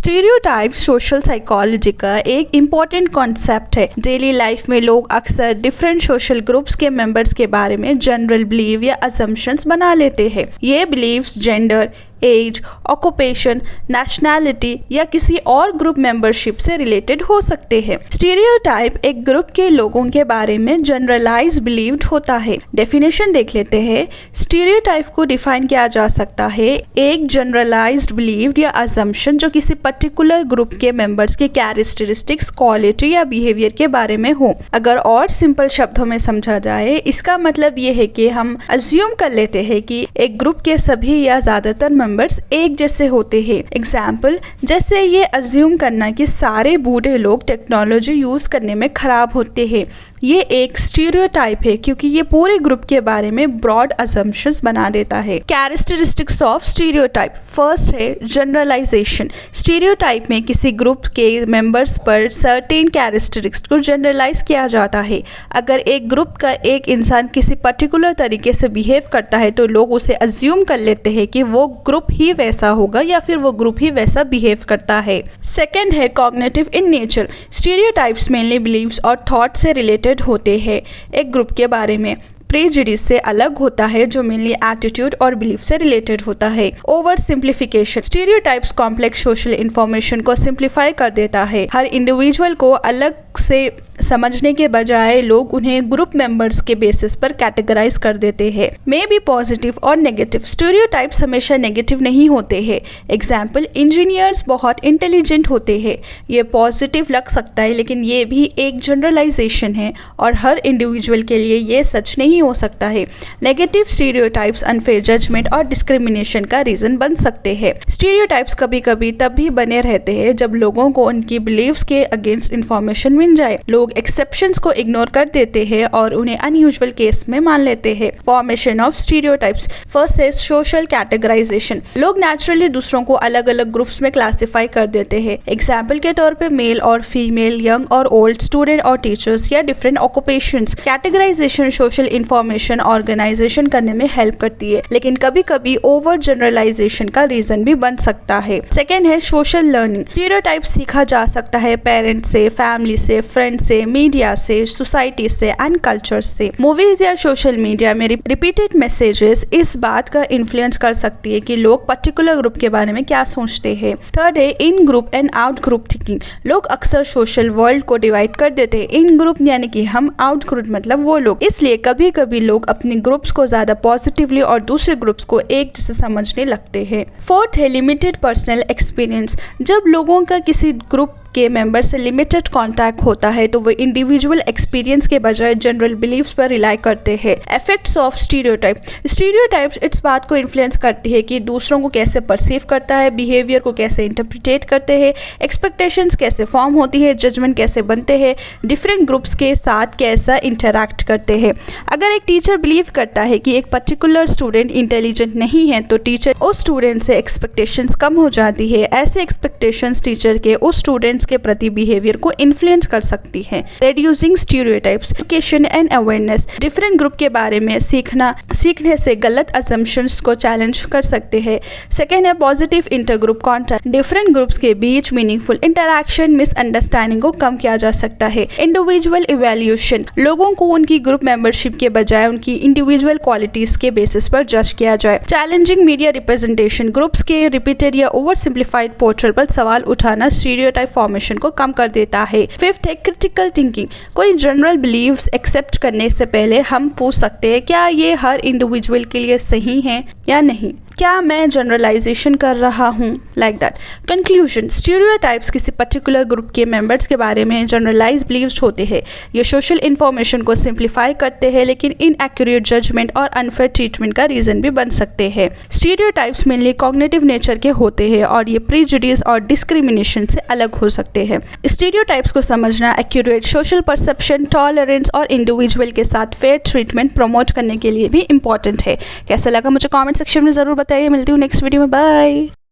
Stereotype social psychology का एक important concept है। डेली लाइफ में लोग अक्सर डिफरेंट सोशल ग्रुप्स के मेंबर्स के बारे में जनरल बिलीव या असम्पशंस बना लेते हैं। ये believes gender, age, occupation, nationality या किसी और ग्रुप मेंबरशिप से रिलेटेड हो सकते हैं। स्टीरियोटाइप एक ग्रुप के लोगों के बारे में जनरलाइज बिलीव्ड होता है। डेफिनेशन देख लेते हैं। स्टीरियोटाइप को डिफाइन किया जा सकता है एक जनरलाइज्ड बिलीव्ड या असम्पशन जो किसी पर्टिकुलर ग्रुप के मेंबर्स के कैरेक्टरिस्टिक्स, क्वालिटी या बिहेवियर के बारे में हो। अगर और सिंपल शब्दों में समझा जाए, इसका मतलब ये है कि हम अज्यूम कर लेते हैं कि एक ग्रुप के सभी या ज्यादातर मेंबर्स एक जैसे होते हैं। एग्जाम्पल, जैसे ये अज्यूम करना कि सारे बूढ़े लोग टेक्नोलॉजी यूज करने में खराब होते हैं। ये एक स्टीरियोटाइप है क्योंकि ये पूरे ग्रुप के बारे में ब्रॉड असम्पशंस बना देता है। Characteristics of stereotype. फर्स्ट है जनरलाइजेशन। स्टीरियोटाइप में किसी ग्रुप के मेंबर्स पर सर्टेन कैरेक्टरिस्टिक्स को जनरलाइज किया जाता है। अगर एक ग्रुप का एक इंसान किसी पर्टिकुलर तरीके से बिहेव करता है तो लोग उसे अज्यूम कर लेते हैं कि वो ग्रुप ही वैसा होगा या फिर वो ग्रुप ही वैसा बिहेव करता है। सेकेंड है cognitive in nature. Stereotypes mainly believes और थॉट से रिलेटेड होते हैं। एक ग्रुप के बारे में प्रेजुडिस से अलग होता है जो मेनली एटीट्यूड और बिलीफ से रिलेटेड होता है। Over simplification. Stereotypes complex social information को सिंप्लीफाई कर देता है। हर इंडिविजुअल को अलग से समझने के बजाय लोग उन्हें ग्रुप मेंबर्स के बेसिस पर कैटेगराइज कर देते हैं। मे बी पॉजिटिव और नेगेटिव। स्टीरियोटाइप्स हमेशा नेगेटिव नहीं होते हैं। एग्जाम्पल, इंजीनियर्स बहुत इंटेलिजेंट होते हैं। ये पॉजिटिव लग सकता है लेकिन ये भी एक जनरलाइजेशन है और हर इंडिविजुअल के लिए ये सच नहीं हो सकता है। नेगेटिव स्टीरियोटाइप्स अनफेयर जजमेंट और डिस्क्रिमिनेशन का रीजन बन सकते हैं। स्टीरियोटाइप्स कभी कभी तब भी बने रहते हैं जब लोगों को उनकी बिलीव्स के अगेंस्ट इंफॉर्मेशन मिल जाए। लोग एक्सेप्शंस को इग्नोर कर देते हैं और उन्हें अनयूजुअल केस में मान लेते हैं। Formation of stereotypes. फर्स्ट है सोशल कैटेगराइजेशन। लोग नेचुरली दूसरों को अलग अलग ग्रुप्स में क्लासिफाई कर देते हैं। एग्जाम्पल के तौर पे मेल और फीमेल, यंग और ओल्ड, स्टूडेंट और टीचर्स या different occupations. Categorization social information organization करने में हेल्प करती है लेकिन कभी कभी ओवर जनरलाइजेशन का रीजन भी बन सकता है। सेकेंड है सोशल लर्निंग। स्टीरियोटाइप सीखा जा सकता है पेरेंट्स से, फैमिली से, फ्रेंड से, मीडिया से, सोसाइटी से एंड कल्चर से। मूवीज या सोशल मीडिया में रिपीटेड मैसेजेस इस बात का इन्फ्लुएंस कर सकती है कि लोग पर्टिकुलर ग्रुप के बारे में क्या सोचते हैं। थर्ड है in group and out group thinking. लोग अक्सर सोशल वर्ल्ड को डिवाइड कर देते हैं। इन ग्रुप यानी कि हम, आउट ग्रुप मतलब वो लोग। इसलिए कभी कभी लोग अपने ग्रुप्स को ज्यादा पॉजिटिवली और दूसरे ग्रुप्स को एक जैसे समझने लगते हैं। फोर्थ है लिमिटेड पर्सनल एक्सपीरियंस। जब लोगों का किसी ग्रुप के मेंबर से लिमिटेड कांटेक्ट होता है तो वो इंडिविजुअल एक्सपीरियंस के बजाय जनरल बिलीव्स पर रिलाई करते हैं। Effects of stereotype. स्टीरियोटाइप्स इस बात को इन्फ्लुएंस करती है कि दूसरों को कैसे परसीव करता है, बिहेवियर को कैसे इंटरप्रिटेट करते हैं, एक्सपेक्टेशंस कैसे फॉर्म होती है, जजमेंट कैसे बनते हैं, डिफरेंट ग्रुप्स के साथ कैसा इंटरैक्ट करते हैं। अगर एक टीचर बिलीव करता है कि एक पर्टिकुलर स्टूडेंट इंटेलिजेंट नहीं है तो टीचर उस स्टूडेंट से एक्सपेक्टेशंस कम हो जाती है। ऐसे एक्सपेक्टेशंस टीचर के उस स्टूडेंट्स के प्रति बिहेवियर को इन्फ्लुएंस कर सकती है। Reducing stereotypes. Education and awareness. Different group के बारे में सीखने से गलत असम्पशंस को चैलेंज कर सकते हैं। सेकेंड है positive intergroup contact. Different groups के बीच मीनिंगफुल इंटरैक्शन मिसअंडरस्टैंडिंग को कम किया जा सकता है। Individual evaluation. लोगों को उनकी ग्रुप मेंबरशिप के बजाय उनकी इंडिविजुअल क्वालिटीज के बेसिस पर जज किया जाए। Challenging media representation. ग्रुप्स के रिपीटेड या ओवर सिंप्लीफाइड पोर्ट्रेल पर सवाल उठाना स्टीरियोटाइप फॉर्मेशन को कम कर देता है। फिफ्थ है क्रिटिकल थिंकिंग। कोई जनरल बिलीव्स एक्सेप्ट करने से पहले हम पूछ सकते हैं क्या ये हर इंडिविजुअल के लिए सही है या नहीं, क्या मैं जनरलाइजेशन कर रहा हूँ, लाइक दैट। कंक्लूजन। स्टीरियोटाइप्स किसी पर्टिकुलर ग्रुप के मेंबर्स के बारे में जनरलाइज बिलीव्स होते हैं। ये सोशल इंफॉर्मेशन को सिंप्लीफाई करते हैं लेकिन इनएक्यूरेट जजमेंट और अनफेयर ट्रीटमेंट का रीजन भी बन सकते हैं। स्टीरियोटाइप्स मेनली कॉग्निटिव नेचर के होते हैं और ये प्रेजुडिस और डिस्क्रिमिनेशन से अलग हो सकते हैं। स्टीरियोटाइप्स को समझना एक्यूरेट सोशल परसेप्शन, टॉलरेंस और इंडिविजुअल के साथ फेयर ट्रीटमेंट प्रमोट करने के लिए भी इंपॉर्टेंट है। कैसा लगा मुझे कमेंट सेक्शन में जरूर बताइए। मिलती हूँ नेक्स्ट वीडियो में। बाय।